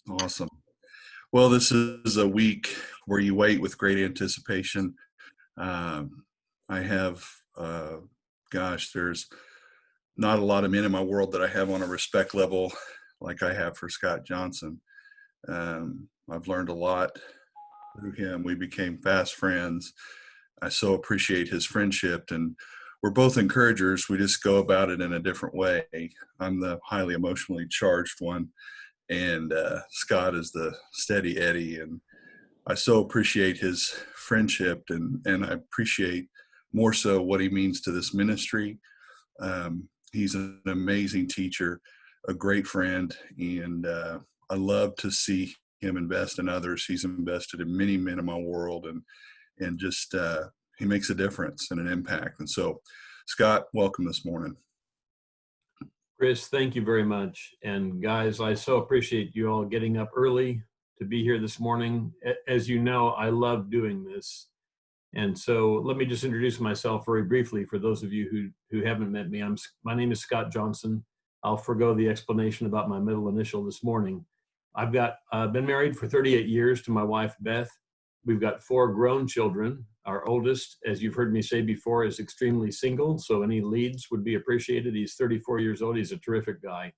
Awesome. Well, this is a week where you wait with great anticipation. Um, I have, uh, there's not a lot of men in my world that I have on a respect level like I have for Scott Johnson. I've learned a lot through him. We became fast friends. I so appreciate his friendship, and we're both encouragers. We just go about it in a different way. I'm the highly emotionally charged one, and Scott is the steady Eddie. And I so appreciate his friendship, and I appreciate more so what he means to this ministry. He's an amazing teacher, a great friend, and I love to see him invest in others. He's invested in many men in my world, and just he makes a difference and an impact. And so, Scott, welcome this morning. Chris, thank you very much. And guys, I so appreciate you all getting up early to be here this morning. As you know, I love doing this. And so let me just introduce myself very briefly for those of you who haven't met me. My name is Scott Johnson. I'll forgo the explanation about my middle initial this morning. I've been married for 38 years to my wife, Beth. We've got 4 grown children. Our oldest, as you've heard me say before, is extremely single, so any leads would be appreciated. He's 34 years old. He's a terrific guy.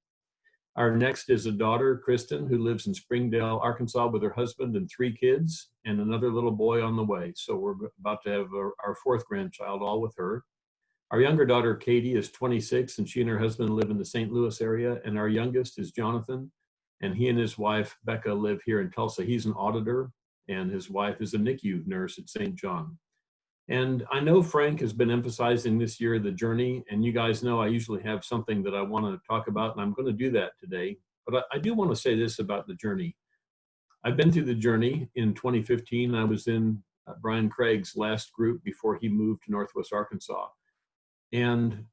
Our next is a daughter, Kristen, who lives in Springdale, Arkansas with her husband and 3 kids, and another little boy on the way. So we're about to have our 4th grandchild, all with her. Our younger daughter, Katie, is 26, and she and her husband live in the St. Louis area. And our youngest is Jonathan, and he and his wife, Becca, live here in Tulsa. He's an auditor, and his wife is a NICU nurse at St. John. And I know Frank has been emphasizing this year the journey, and you guys know I usually have something that I want to talk about, and I'm going to do that today. But I do want to say this about the journey. I've been through the journey. In 2015, I was in Brian Craig's last group before he moved to Northwest Arkansas. And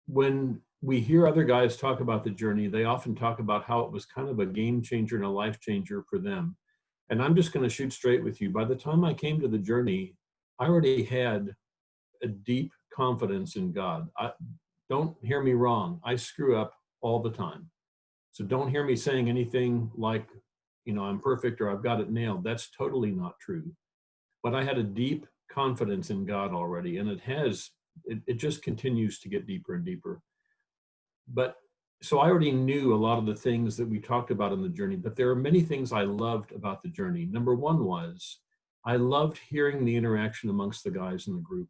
when we hear other guys talk about the journey, they often talk about how it was kind of a game changer and a life changer for them. And I'm just going to shoot straight with you. By the time I came to the journey, I already had a deep confidence in God. Don't hear me wrong. I screw up all the time. So don't hear me saying anything like, I'm perfect or I've got it nailed. That's totally not true. But I had a deep confidence in God already, and it just continues to get deeper and deeper. But so I already knew a lot of the things that we talked about in the journey, but there are many things I loved about the journey. Number one was I loved hearing the interaction amongst the guys in the group.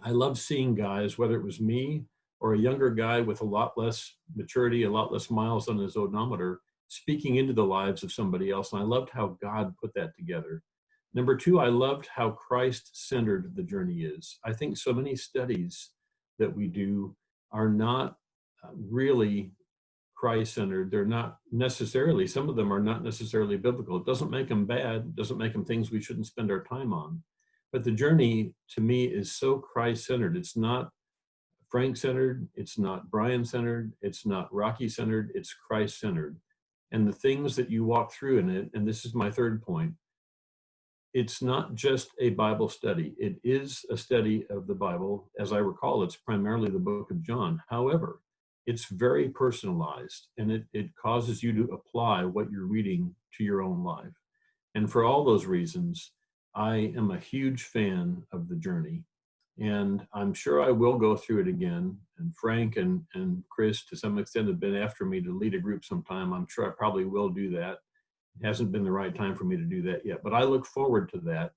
I loved seeing guys, whether it was me or a younger guy with a lot less maturity, a lot less miles on his odometer, speaking into the lives of somebody else. And I loved how God put that together. Number two, I loved how Christ-centered the journey is. I think so many studies that we do are not really Christ-centered. They're not necessarily, some of them are not necessarily biblical. It doesn't make them bad, it doesn't make them things we shouldn't spend our time on. But the journey, to me, is so Christ-centered. It's not Frank-centered, it's not Brian-centered, it's not Rocky-centered, it's Christ-centered. And the things that you walk through in it, and this is my third point, it's not just a Bible study. It is a study of the Bible. As I recall, it's primarily the book of John. However, it's very personalized, and it causes you to apply what you're reading to your own life. And for all those reasons, I am a huge fan of the journey. And I'm sure I will go through it again. And Frank and Chris, to some extent, have been after me to lead a group sometime. I'm sure I probably will do that. It hasn't been the right time for me to do that yet, but I look forward to that.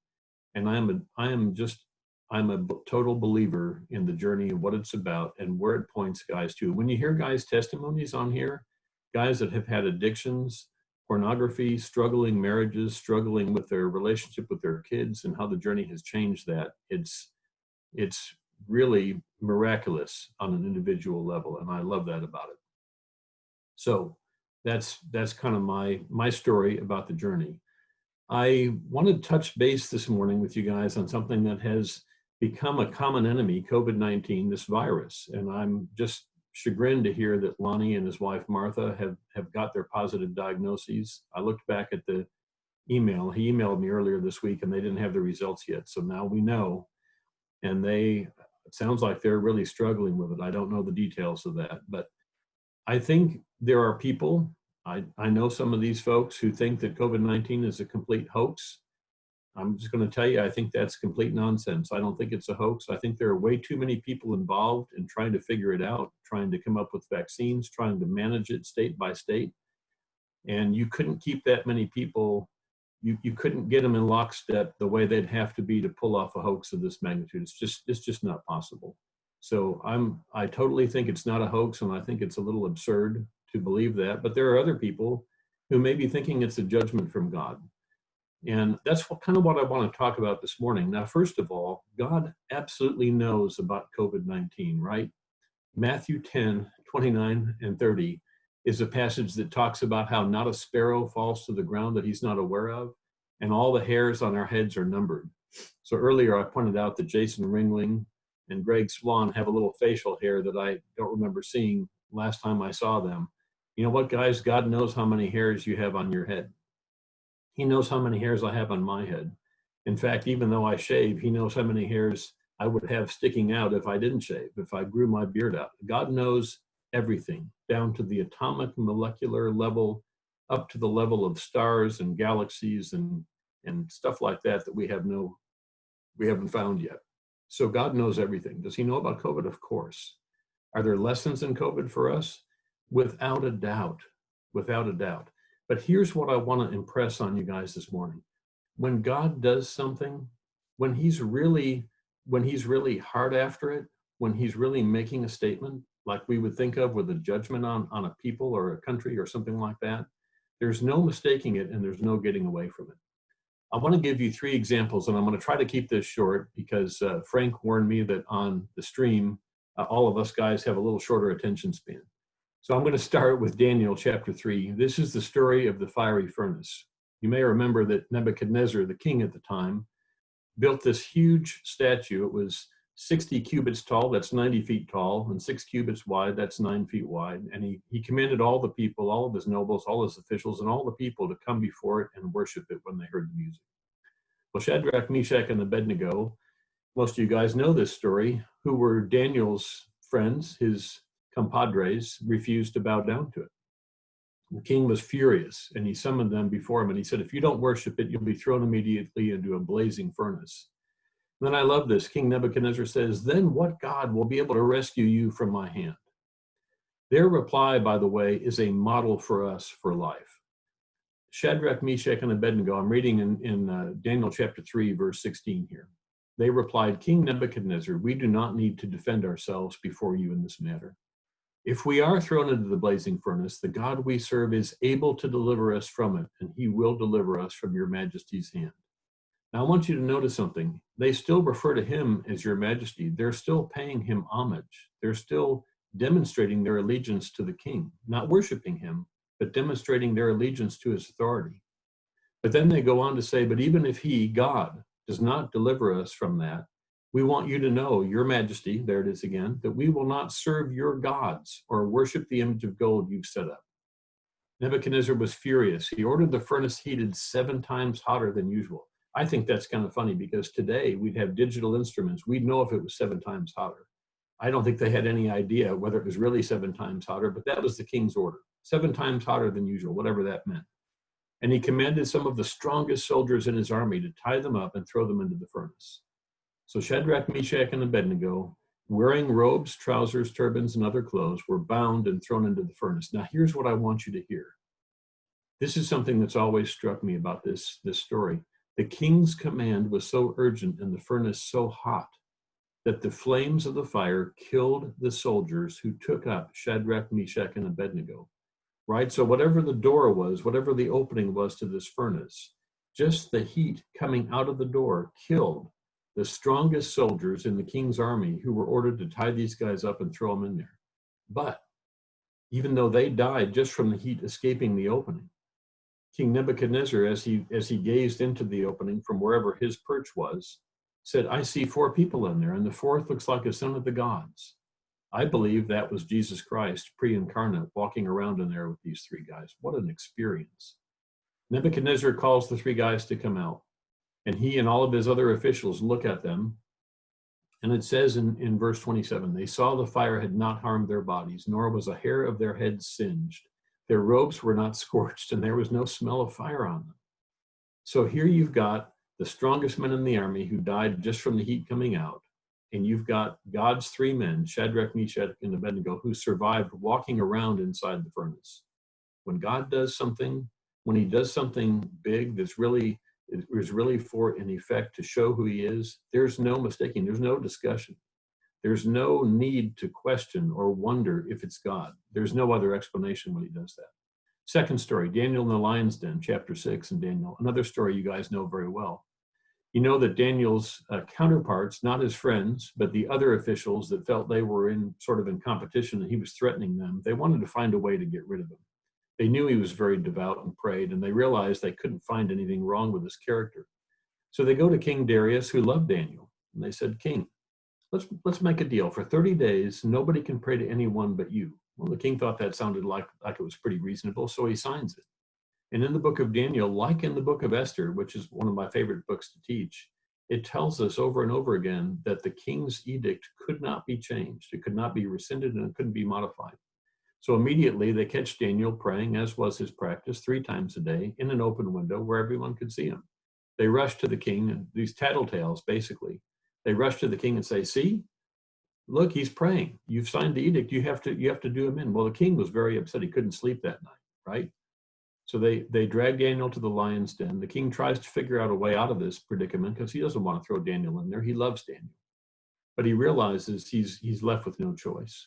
And I'm a total believer in the journey of what it's about and where it points guys to. When you hear guys' testimonies on here, guys that have had addictions, pornography, struggling marriages, struggling with their relationship with their kids, and how the journey has changed that, it's really miraculous on an individual level, and I love that about it. So that's kind of my story about the journey. I want to touch base this morning with you guys on something that has become a common enemy, COVID-19, this virus. And I'm just chagrined to hear that Lonnie and his wife, Martha, have got their positive diagnoses. I looked back at the email. He emailed me earlier this week, and they didn't have the results yet. So now we know. And it sounds like they're really struggling with it. I don't know the details of that. But I think there are people, I know some of these folks who think that COVID-19 is a complete hoax. I'm just going to tell you, I think that's complete nonsense. I don't think it's a hoax. I think there are way too many people involved in trying to figure it out, trying to come up with vaccines, trying to manage it state by state. And you couldn't keep that many people, you couldn't get them in lockstep the way they'd have to be to pull off a hoax of this magnitude. It's just not possible. So I totally think it's not a hoax, and I think it's a little absurd to believe that. But there are other people who may be thinking it's a judgment from God. And that's kind of what I want to talk about this morning. Now, first of all, God absolutely knows about COVID-19, right? Matthew 10:29 and 30 is a passage that talks about how not a sparrow falls to the ground that he's not aware of, and all the hairs on our heads are numbered. So earlier I pointed out that Jason Ringling and Greg Swan have a little facial hair that I don't remember seeing last time I saw them. You know what, guys? God knows how many hairs you have on your head. He knows how many hairs I have on my head. In fact, even though I shave, he knows how many hairs I would have sticking out if I didn't shave, if I grew my beard out. God knows everything, down to the atomic molecular level, up to the level of stars and galaxies and stuff like that that we haven't found yet. So God knows everything. Does he know about COVID? Of course. Are there lessons in COVID for us? Without a doubt, without a doubt. But here's what I want to impress on you guys this morning. When God does something, when he's really hard after it, when he's really making a statement, like we would think of with a judgment on a people or a country or something like that, there's no mistaking it and there's no getting away from it. I want to give you 3 examples, and I'm going to try to keep this short because Frank warned me that on the stream, all of us guys have a little shorter attention span. So I'm going to start with Daniel chapter 3. This is the story of the fiery furnace. You may remember that Nebuchadnezzar, the king at the time, built this huge statue. It was 60 cubits tall, that's 90 feet tall, and 6 cubits wide, that's 9 feet wide. And he commanded all the people, all of his nobles, all his officials, and all the people to come before it and worship it when they heard the music. Well, Shadrach, Meshach, and Abednego, most of you guys know this story, who were Daniel's friends, his compadres, refused to bow down to it. The king was furious, and he summoned them before him, and he said, if you don't worship it, you'll be thrown immediately into a blazing furnace. And then I love this. King Nebuchadnezzar says, then what God will be able to rescue you from my hand? Their reply, by the way, is a model for us for life. Shadrach, Meshach, and Abednego, I'm reading in Daniel chapter 3, verse 16 here. They replied, King Nebuchadnezzar, we do not need to defend ourselves before you in this matter. If we are thrown into the blazing furnace, the God we serve is able to deliver us from it, and he will deliver us from your majesty's hand. Now, I want you to notice something. They still refer to him as your majesty. They're still paying him homage. They're still demonstrating their allegiance to the king, not worshiping him, but demonstrating their allegiance to his authority. But then they go on to say, but even if he, God, does not deliver us from that, we want you to know, your majesty, there it is again, that we will not serve your gods or worship the image of gold you've set up. Nebuchadnezzar was furious. He ordered the furnace heated 7 times hotter than usual. I think that's kind of funny because today we'd have digital instruments. We'd know if it was 7 times hotter. I don't think they had any idea whether it was really 7 times hotter, but that was the king's order. 7 times hotter than usual, whatever that meant. And he commanded some of the strongest soldiers in his army to tie them up and throw them into the furnace. So Shadrach, Meshach, and Abednego, wearing robes, trousers, turbans, and other clothes, were bound and thrown into the furnace. Now, here's what I want you to hear. This is something that's always struck me about this story. The king's command was so urgent and the furnace so hot that the flames of the fire killed the soldiers who took up Shadrach, Meshach, and Abednego. Right? So whatever the door was, whatever the opening was to this furnace, just the heat coming out of the door killed the strongest soldiers in the king's army who were ordered to tie these guys up and throw them in there. But even though they died just from the heat escaping the opening, King Nebuchadnezzar, as he gazed into the opening from wherever his perch was, said, I see 4 people in there, and the 4th looks like a son of the gods. I believe that was Jesus Christ, pre-incarnate, walking around in there with these 3 guys. What an experience. Nebuchadnezzar calls the 3 guys to come out, and he and all of his other officials look at them. And it says in verse 27, they saw the fire had not harmed their bodies, nor was a hair of their heads singed. Their robes were not scorched, and there was no smell of fire on them. So here you've got the strongest men in the army who died just from the heat coming out. And you've got God's three men, Shadrach, Meshach, and Abednego, who survived walking around inside the furnace. When God does something, when he does something big that's really, is really for an effect to show who he is, there's no mistaking, there's no discussion. There's no need to question or wonder if it's God. There's no other explanation when he does that. Second story, Daniel in the lion's den, chapter 6 in Daniel. Another story you guys know very well. You know that Daniel's counterparts, not his friends, but the other officials that felt they were in sort of in competition and he was threatening them, they wanted to find a way to get rid of him. They knew he was very devout and prayed, and they realized they couldn't find anything wrong with his character. So they go to King Darius, who loved Daniel, and they said, King, let's make a deal. For 30 days, nobody can pray to anyone but you. Well, the king thought that sounded like it was pretty reasonable, so he signs it. And in the book of Daniel, like in the book of Esther, which is one of my favorite books to teach, it tells us over and over again that the king's edict could not be changed. It could not be rescinded, and it couldn't be modified. So immediately they catch Daniel praying, as was his practice, 3 times a day in an open window where everyone could see him. They rush to the king, and these tattletales, basically. They rush to the king and say, see, look, he's praying. You've signed the edict. You have to do him in. Well, the king was very upset. He couldn't sleep that night, right? So they drag Daniel to the lion's den. The king tries to figure out a way out of this predicament because he doesn't want to throw Daniel in there. He loves Daniel. But he realizes he's left with no choice.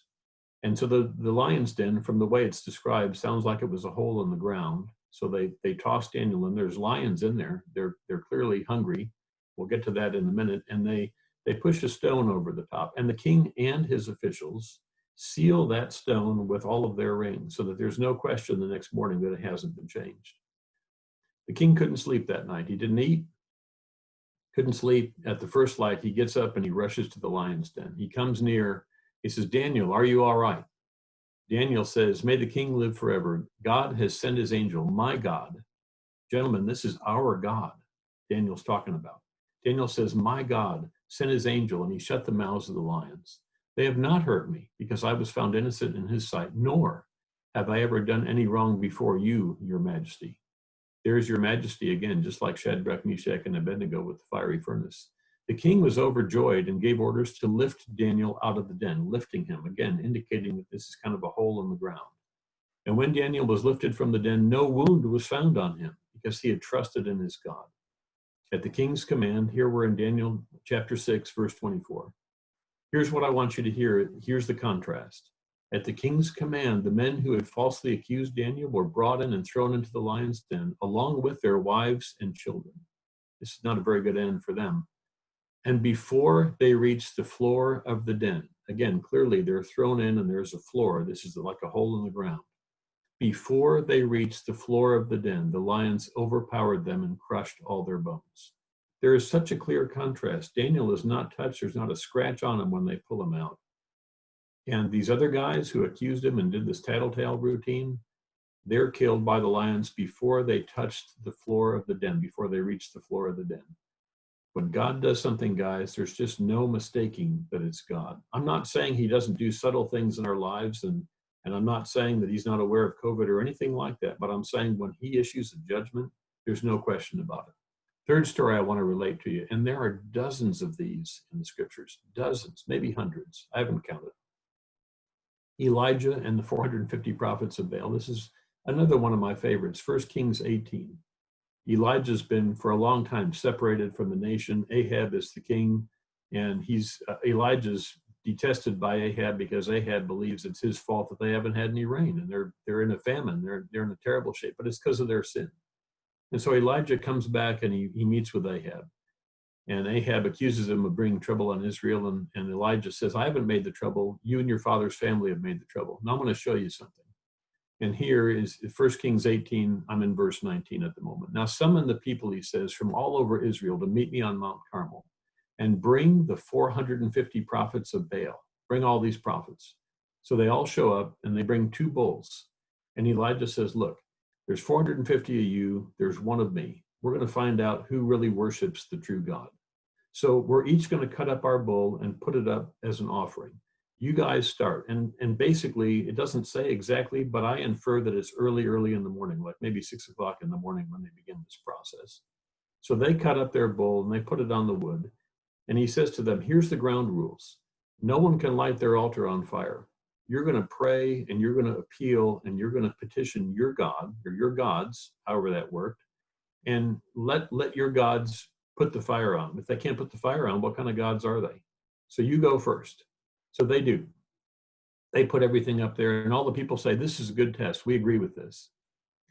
And so the lion's den, from the way it's described, sounds like it was a hole in the ground. So they toss Daniel in. There's lions in there. They're clearly hungry. We'll get to that in a minute. And they push a stone over the top. And the king and his officials seal that stone with all of their rings so that there's no question the next morning that it hasn't been changed. The king couldn't sleep that night. He didn't eat, couldn't sleep. At the first light, he gets up and he rushes to the lion's den. He comes near. He says, Daniel, are you all right? Daniel says, may the king live forever. God has sent his angel, my God. Gentlemen, this is our God Daniel's talking about. Daniel says, my God sent his angel and he shut the mouths of the lions. They have not hurt me because I was found innocent in his sight, nor have I ever done any wrong before you, your majesty. There is your majesty again, just like Shadrach, Meshach, and Abednego with the fiery furnace. The king was overjoyed and gave orders to lift Daniel out of the den, lifting him, again, indicating that this is kind of a hole in the ground. And when Daniel was lifted from the den, no wound was found on him because he had trusted in his God. At the king's command, here we're in Daniel chapter 6, verse 24. Here's what I want you to hear. Here's the contrast. At the king's command, the men who had falsely accused Daniel were brought in and thrown into the lion's den, along with their wives and children. This is not a very good end for them. And before they reached the floor of the den, again, clearly they're thrown in and there's a floor. This is like a hole in the ground. Before they reached the floor of the den, the lions overpowered them and crushed all their bones. There is such a clear contrast. Daniel is not touched. There's not a scratch on him when they pull him out. And these other guys who accused him and did this tattletale routine, they're killed by the lions before they touched the floor of the den, before they reached the floor of the den. When God does something, guys, there's just no mistaking that it's God. I'm not saying he doesn't do subtle things in our lives, and I'm not saying that he's not aware of COVID or anything like that, but I'm saying when he issues a judgment, there's no question about it. Third story I want to relate to you, and there are dozens of these in the scriptures, dozens, maybe hundreds. I haven't counted. Elijah and the 450 prophets of Baal. This is another one of my favorites, 1 Kings 18. Elijah's been for a long time separated from the nation. Ahab is the king, and Elijah's detested by Ahab because Ahab believes it's his fault that they haven't had any rain, and they're in a famine. They're in a terrible shape, but it's because of their sin. And so Elijah comes back and he meets with Ahab. And Ahab accuses him of bringing trouble on Israel. And Elijah says, I haven't made the trouble. You and your father's family have made the trouble. Now I'm going to show you something. And here is 1 Kings 18. I'm in verse 19 at the moment. Now summon the people, he says, from all over Israel to meet me on Mount Carmel. And bring the 450 prophets of Baal. Bring all these prophets. So they all show up and they bring 2 bulls. And Elijah says, look, there's 450 of you, there's 1 of me. We're going to find out who really worships the true God. So we're each going to cut up our bull and put it up as an offering. You guys start. And basically, it doesn't say exactly, but I infer that it's early in the morning, like maybe 6 o'clock in the morning when they begin this process. So they cut up their bull and they put it on the wood. And he says to them, here's the ground rules. No one can light their altar on fire. You're going to pray and you're going to appeal and you're going to petition your God or your gods, however that worked, and let your gods put the fire on. If they can't put the fire on, what kind of gods are they? So you go first. So they do. They put everything up there, and all the people say, this is a good test. We agree with this.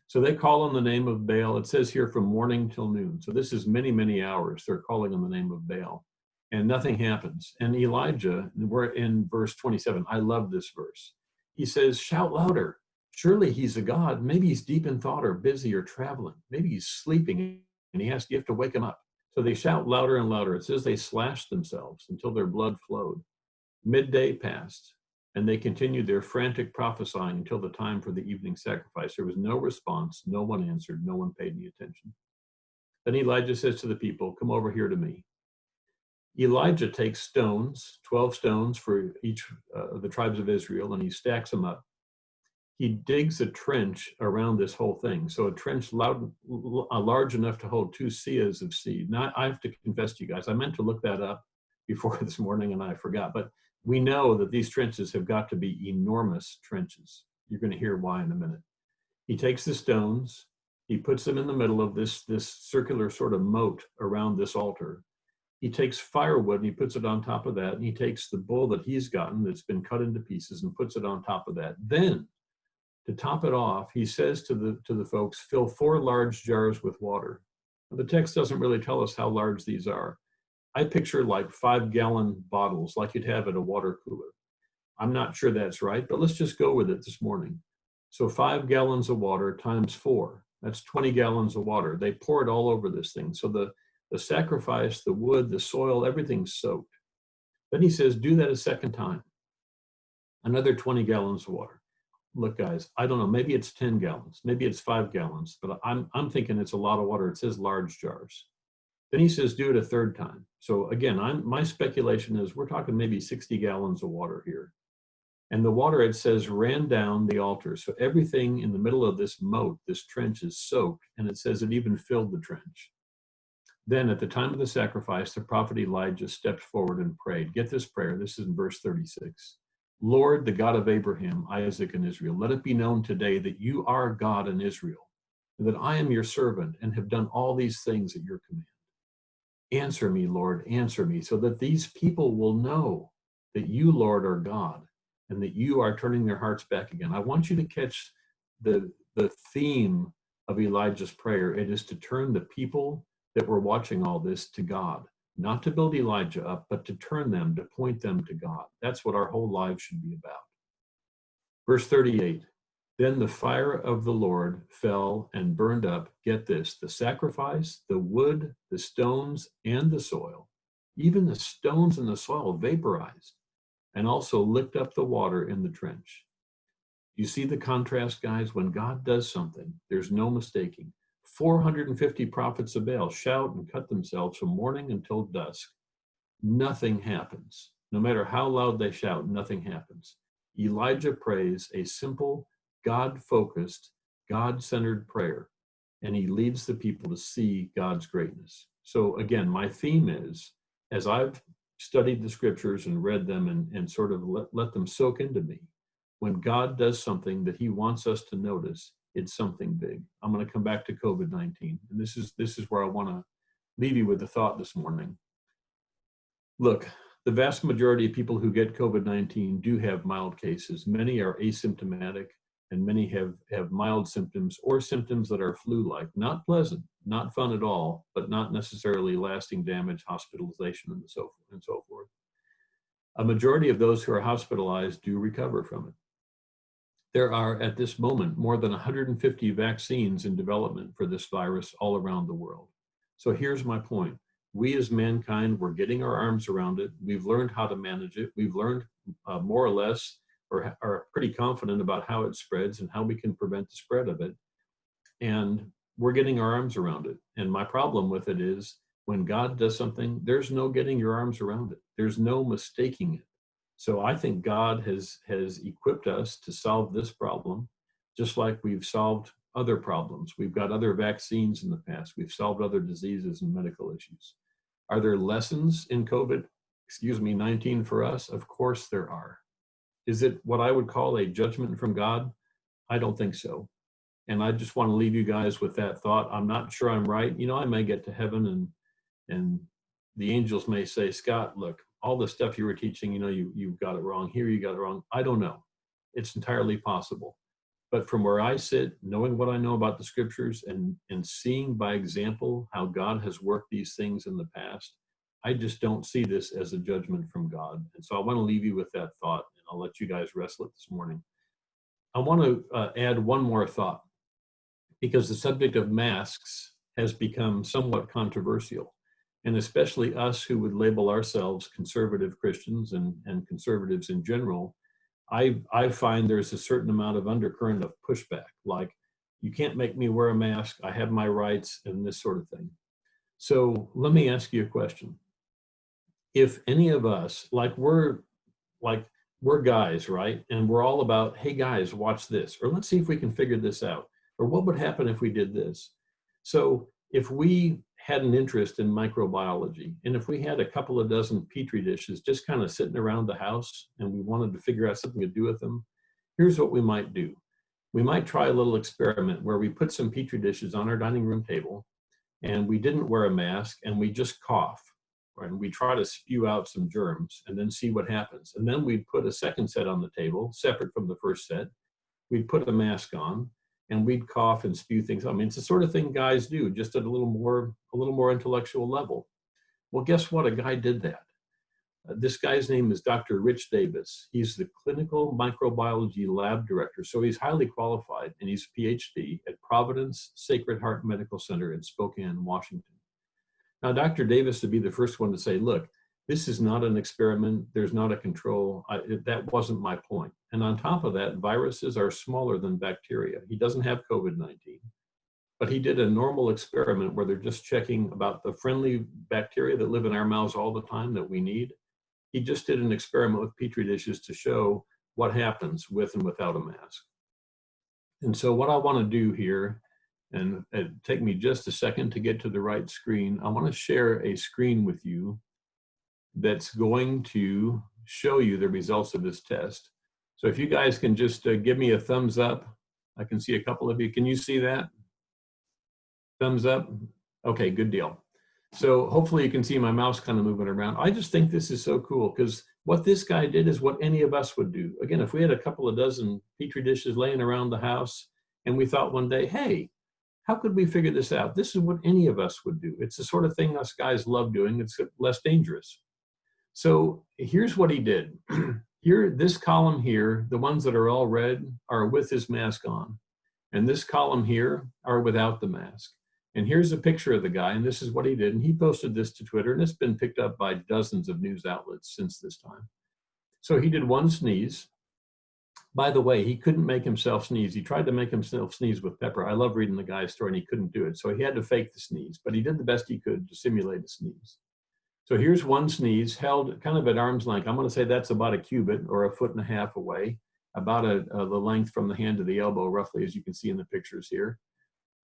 So they call on the name of Baal. It says here from morning till noon. So this is many, many hours. They're calling on the name of Baal, and nothing happens. And Elijah, we're in verse 27. I love this verse. He says, shout louder. Surely he's a god. Maybe he's deep in thought or busy or traveling. Maybe he's sleeping, and you have to wake him up. So they shout louder and louder. It says they slashed themselves until their blood flowed. Midday passed, and they continued their frantic prophesying until the time for the evening sacrifice. There was no response. No one answered. No one paid any attention. Then Elijah says to the people, come over here to me. Elijah takes stones, 12 stones for each of the tribes of Israel, and he stacks them up. He digs a trench around this whole thing. So a trench large enough to hold 2 seahs of seed. Now, I have to confess to you guys, I meant to look that up before this morning and I forgot. But we know that these trenches have got to be enormous trenches. You're going to hear why in a minute. He takes the stones, he puts them in the middle of this circular sort of moat around this altar. He takes firewood and he puts it on top of that. And he takes the bull that he's gotten that's been cut into pieces and puts it on top of that. Then, to top it off, he says to the folks, fill 4 large jars with water. Now, the text doesn't really tell us how large these are. I picture like 5-gallon bottles, like you'd have at a water cooler. I'm not sure that's right, but let's just go with it this morning. So 5 gallons of water times 4, that's 20 gallons of water. They pour it all over this thing. So the sacrifice, the wood, the soil, everything's soaked. Then he says, do that a second time. Another 20 gallons of water. Look, guys, I don't know, maybe it's 10 gallons, maybe it's 5 gallons, but I'm thinking it's a lot of water. It says large jars. Then he says, do it a third time. So again, my speculation is we're talking maybe 60 gallons of water here. And the water, it says, ran down the altar. So everything in the middle of this moat, this trench, is soaked, and it says it even filled the trench. Then at the time of the sacrifice, the prophet Elijah stepped forward and prayed. Get this prayer. This is in verse 36. Lord, the God of Abraham, Isaac, and Israel, let it be known today that you are God in Israel, and that I am your servant and have done all these things at your command. Answer me, Lord, answer me, so that these people will know that you, Lord, are God, and that you are turning their hearts back again. I want you to catch the theme of Elijah's prayer. It is to turn the people that were watching all this to God. Not to build Elijah up, but to turn them, to point them to God. That's what our whole lives should be about. Verse 38, then the fire of the Lord fell and burned up, get this, the sacrifice, the wood, the stones, and the soil. Even the stones and the soil vaporized, and also licked up the water in the trench. You see the contrast, guys? When God does something, there's no mistaking. 450 prophets of Baal shout and cut themselves from morning until dusk. Nothing happens. No matter how loud they shout, nothing happens. Elijah prays a simple, God-focused, God-centered prayer, and he leads the people to see God's greatness. So again, my theme is, as I've studied the scriptures and read them and sort of let them soak into me, when God does something that he wants us to notice, it's something big. I'm going to come back to COVID-19. And this is where I want to leave you with the thought this morning. Look, the vast majority of people who get COVID-19 do have mild cases. Many are asymptomatic, and many have mild symptoms or symptoms that are flu-like. Not pleasant, not fun at all, but not necessarily lasting damage, hospitalization, and so forth. A majority of those who are hospitalized do recover from it. There are, at this moment, more than 150 vaccines in development for this virus all around the world. So here's my point. We as mankind, we're getting our arms around it. We've learned how to manage it. We've learned more or less, or are pretty confident about how it spreads and how we can prevent the spread of it. And we're getting our arms around it. And my problem with it is when God does something, there's no getting your arms around it. There's no mistaking it. So I think God has equipped us to solve this problem, just like we've solved other problems. We've got other vaccines in the past. We've solved other diseases and medical issues. Are there lessons in COVID-19 for us? Of course there are. Is it what I would call a judgment from God? I don't think so. And I just want to leave you guys with that thought. I'm not sure I'm right. I may get to heaven and the angels may say, Scott, look, all the stuff you were teaching, you got it wrong. Here you got it wrong. I don't know. It's entirely possible. But from where I sit, knowing what I know about the scriptures and seeing by example how God has worked these things in the past, I just don't see this as a judgment from God. And so I want to leave you with that thought, and I'll let you guys wrestle it this morning. I want to add one more thought, because the subject of masks has become somewhat controversial. And especially us who would label ourselves conservative Christians and conservatives in general, I find there's a certain amount of undercurrent of pushback, like, you can't make me wear a mask, I have my rights, and this sort of thing. So let me ask you a question. If any of us, we're guys, right? And we're all about, hey guys, watch this, or let's see if we can figure this out, or what would happen if we did this? So if we had an interest in microbiology, and if we had a couple of dozen Petri dishes just kind of sitting around the house and we wanted to figure out something to do with them, here's what we might do. We might try a little experiment where we put some Petri dishes on our dining room table and we didn't wear a mask and we just cough, and we try to spew out some germs and then see what happens. And then we'd put a second set on the table, separate from the first set. We'd put a mask on and we'd cough and spew things. I mean, it's the sort of thing guys do, just at a little more intellectual level. Well, guess what? A guy did that. This guy's name is Dr. Rich Davis. He's the clinical microbiology lab director. So he's highly qualified, and he's a PhD at Providence Sacred Heart Medical Center in Spokane, Washington. Now, Dr. Davis would be the first one to say, look, this is not an experiment. There's not a control. That wasn't my point. And on top of that, viruses are smaller than bacteria. He doesn't have COVID-19, but he did a normal experiment where they're just checking about the friendly bacteria that live in our mouths all the time that we need. He just did an experiment with Petri dishes to show what happens with and without a mask. And so what I want to do here, and take me just a second to get to the right screen, I want to share a screen with you that's going to show you the results of this test. So if you guys can just give me a thumbs up. I can see a couple of you. Can you see that? Thumbs up? Okay, good deal. So hopefully you can see my mouse kind of moving around. I just think this is so cool, because what this guy did is what any of us would do. Again, if we had a couple of dozen Petri dishes laying around the house and we thought one day, hey, how could we figure this out? This is what any of us would do. It's the sort of thing us guys love doing. It's less dangerous. So here's what he did. Here, this column here, the ones that are all red are with his mask on. And this column here are without the mask. And here's a picture of the guy, and this is what he did. And he posted this to Twitter, and it's been picked up by dozens of news outlets since this time. So he did one sneeze. By the way, he couldn't make himself sneeze. He tried to make himself sneeze with pepper. I love reading the guy's story, and he couldn't do it. So he had to fake the sneeze, but he did the best he could to simulate a sneeze. So here's one sneeze held kind of at arm's length. I'm going to say that's about a cubit or a foot and a half away, about the length from the hand to the elbow, roughly, as you can see in the pictures here.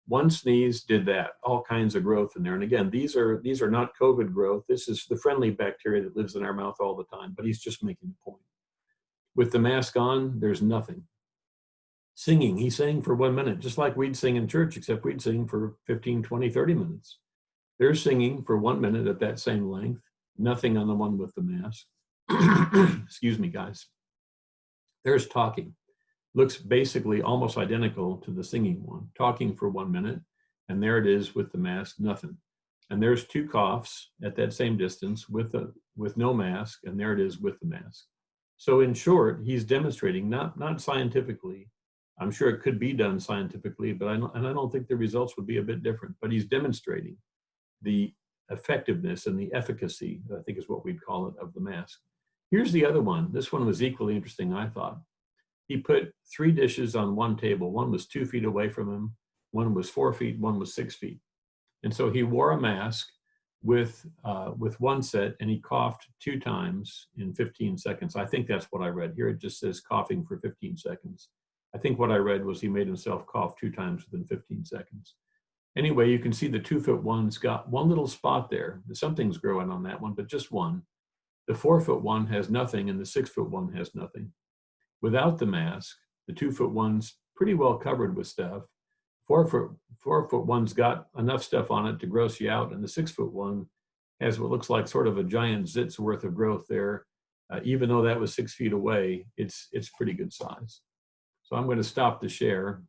One sneeze did that, all kinds of growth in there. And again, these are not COVID growth. This is the friendly bacteria that lives in our mouth all the time, but he's just making a point. With the mask on, there's nothing. Singing, he sang for 1 minute, just like we'd sing in church, except we'd sing for 15, 20, 30 minutes. They're singing for 1 minute at that same length, nothing on the one with the mask. Excuse me, guys. There's talking. Looks basically almost identical to the singing one. Talking for 1 minute, and there it is with the mask, nothing. And there's two coughs at that same distance with no mask, and there it is with the mask. So in short, he's demonstrating, not scientifically. I'm sure it could be done scientifically, but I don't think the results would be a bit different. But he's demonstrating the effectiveness and the efficacy, I think is what we'd call it, of the mask. Here's the other one. This one was equally interesting, I thought. He put 3 dishes on one table. One was 2 feet away from him. One was 4 feet. One was 6 feet. And so he wore a mask, with one set, and he coughed 2 times in 15 seconds. I think that's what I read. Here it just says coughing for 15 seconds. I think what I read was he made himself cough 2 times within 15 seconds. Anyway, you can see the 2'1's got one little spot there. Something's growing on that one, but just one. The 4'1" has nothing, and the 6'1" has nothing. Without the mask, the 2'1's pretty well covered with stuff. 4'1's got enough stuff on it to gross you out, and the 6'1" has what looks like sort of a giant zit's worth of growth there. Even though that was 6 feet away, it's pretty good size. So I'm going to stop the share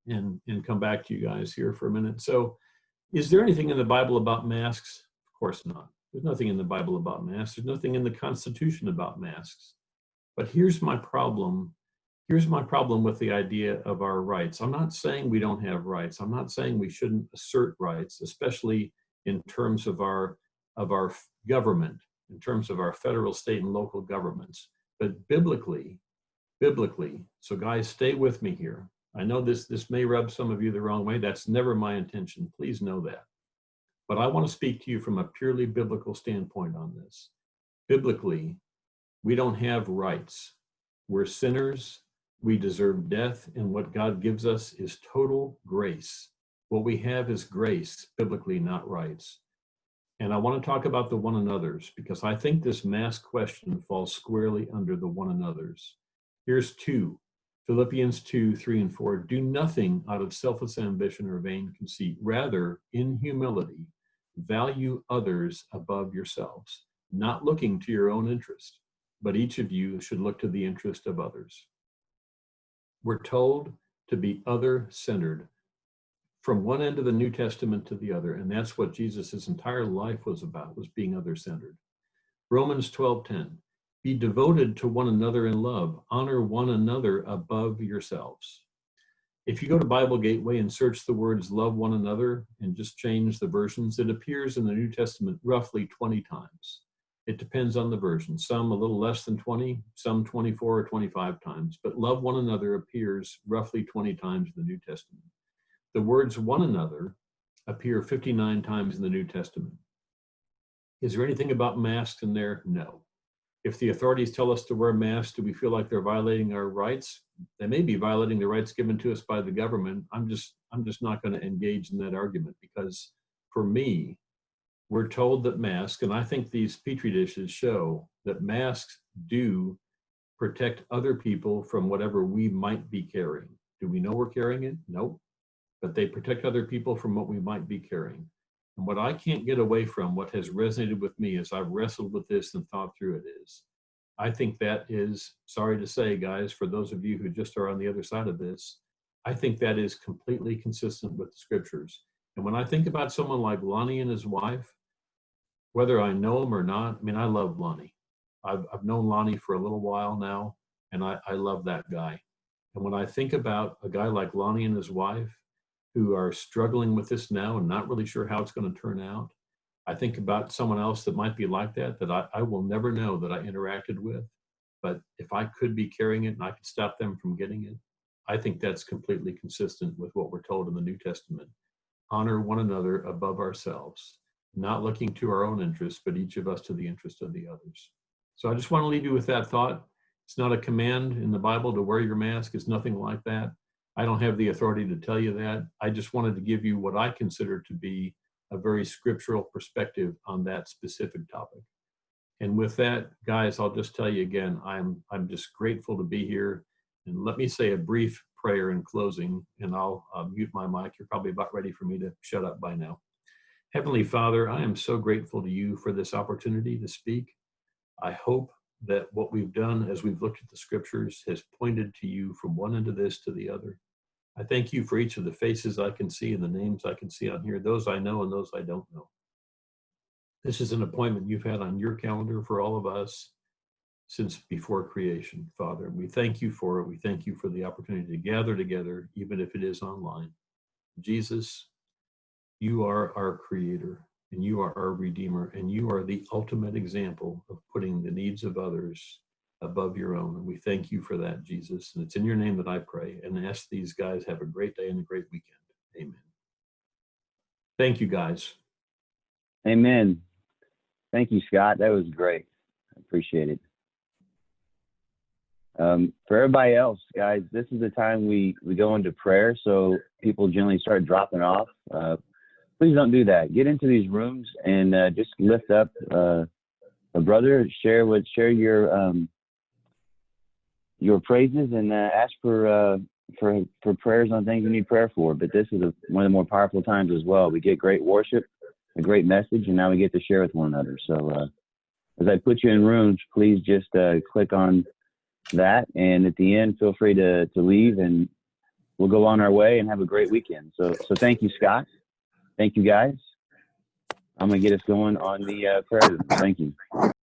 and come back to you guys here for a minute. So, is there anything in the Bible about masks? Of course not. There's nothing in the Bible about masks. There's nothing in the Constitution about masks. But here's my problem. Here's my problem with the idea of our rights. I'm not saying we don't have rights. I'm not saying we shouldn't assert rights, especially in terms of our government, in terms of our federal, state, and local governments. But biblically, so guys, stay with me here. I know this may rub some of you the wrong way. That's never my intention. Please know that. But I want to speak to you from a purely biblical standpoint on this. Biblically, we don't have rights. We're sinners. We deserve death, and what God gives us is total grace. What we have is grace, biblically, not rights. And I want to talk about the one another's, because I think this mask question falls squarely under the one another's. Here's 2. Philippians 2, 3, and 4. Do nothing out of selfish ambition or vain conceit. Rather, in humility, value others above yourselves, not looking to your own interest, but each of you should look to the interest of others. We're told to be other-centered from one end of the New Testament to the other, and that's what Jesus' entire life was about, was being other-centered. Romans 12:10. Be devoted to one another in love. Honor one another above yourselves. If you go to Bible Gateway and search the words love one another and just change the versions, it appears in the New Testament roughly 20 times. It depends on the version. Some a little less than 20, some 24 or 25 times. But love one another appears roughly 20 times in the New Testament. The words one another appear 59 times in the New Testament. Is there anything about masks in there? No. If the authorities tell us to wear masks, do we feel like they're violating our rights? They may be violating the rights given to us by the government. I'm just not going to engage in that argument, because for me, we're told that masks, and I think these Petri dishes show that masks do protect other people from whatever we might be carrying. Do we know we're carrying it? Nope. But they protect other people from what we might be carrying. And what I can't get away from, what has resonated with me as I've wrestled with this and thought through it, is I think that is, sorry to say, guys, for those of you who just are on the other side of this, I think that is completely consistent with the scriptures. And when I think about someone like Lonnie and his wife, whether I know him or not, I mean, I love Lonnie. I've known Lonnie for a little while now, and I love that guy. And when I think about a guy like Lonnie and his wife, who are struggling with this now and not really sure how it's going to turn out, I think about someone else that might be like that, that I will never know that I interacted with. But if I could be carrying it and I could stop them from getting it, I think that's completely consistent with what we're told in the New Testament. Honor one another above ourselves, not looking to our own interests, but each of us to the interest of the others. So I just want to leave you with that thought. It's not a command in the Bible to wear your mask. It's nothing like that. I don't have the authority to tell you that. I just wanted to give you what I consider to be a very scriptural perspective on that specific topic. And with that, guys, I'll just tell you again, I'm just grateful to be here. And let me say a brief prayer in closing, and I'll mute my mic. You're probably about ready for me to shut up by now. Heavenly Father, I am so grateful to you for this opportunity to speak. I hope that what we've done as we've looked at the scriptures has pointed to you from one end of this to the other. I thank you for each of the faces I can see and the names I can see on here, those I know and those I don't know. This is an appointment you've had on your calendar for all of us since before creation, Father. We thank you for it. We thank you for the opportunity to gather together, even if it is online. Jesus, you are our creator, and you are our redeemer, and you are the ultimate example of putting the needs of others above your own. And we thank you for that, Jesus. And it's in your name that I pray and ask these guys have a great day and a great weekend. Amen. Thank you, guys. Amen. Thank you, Scott. That was great. I appreciate it. For everybody else, guys, this is the time we go into prayer. So people generally start dropping off. Please don't do that. Get into these rooms and just lift up a brother. Share your praises and ask for prayers on things you need prayer for. But this is one of the more powerful times as well. We get great worship, a great message, and now we get to share with one another. So as I put you in rooms, please just click on that, and at the end, feel free to leave, and we'll go on our way and have a great weekend. So thank you, Scott. Thank you, guys. I'm gonna get us going on the prayer. Thank you.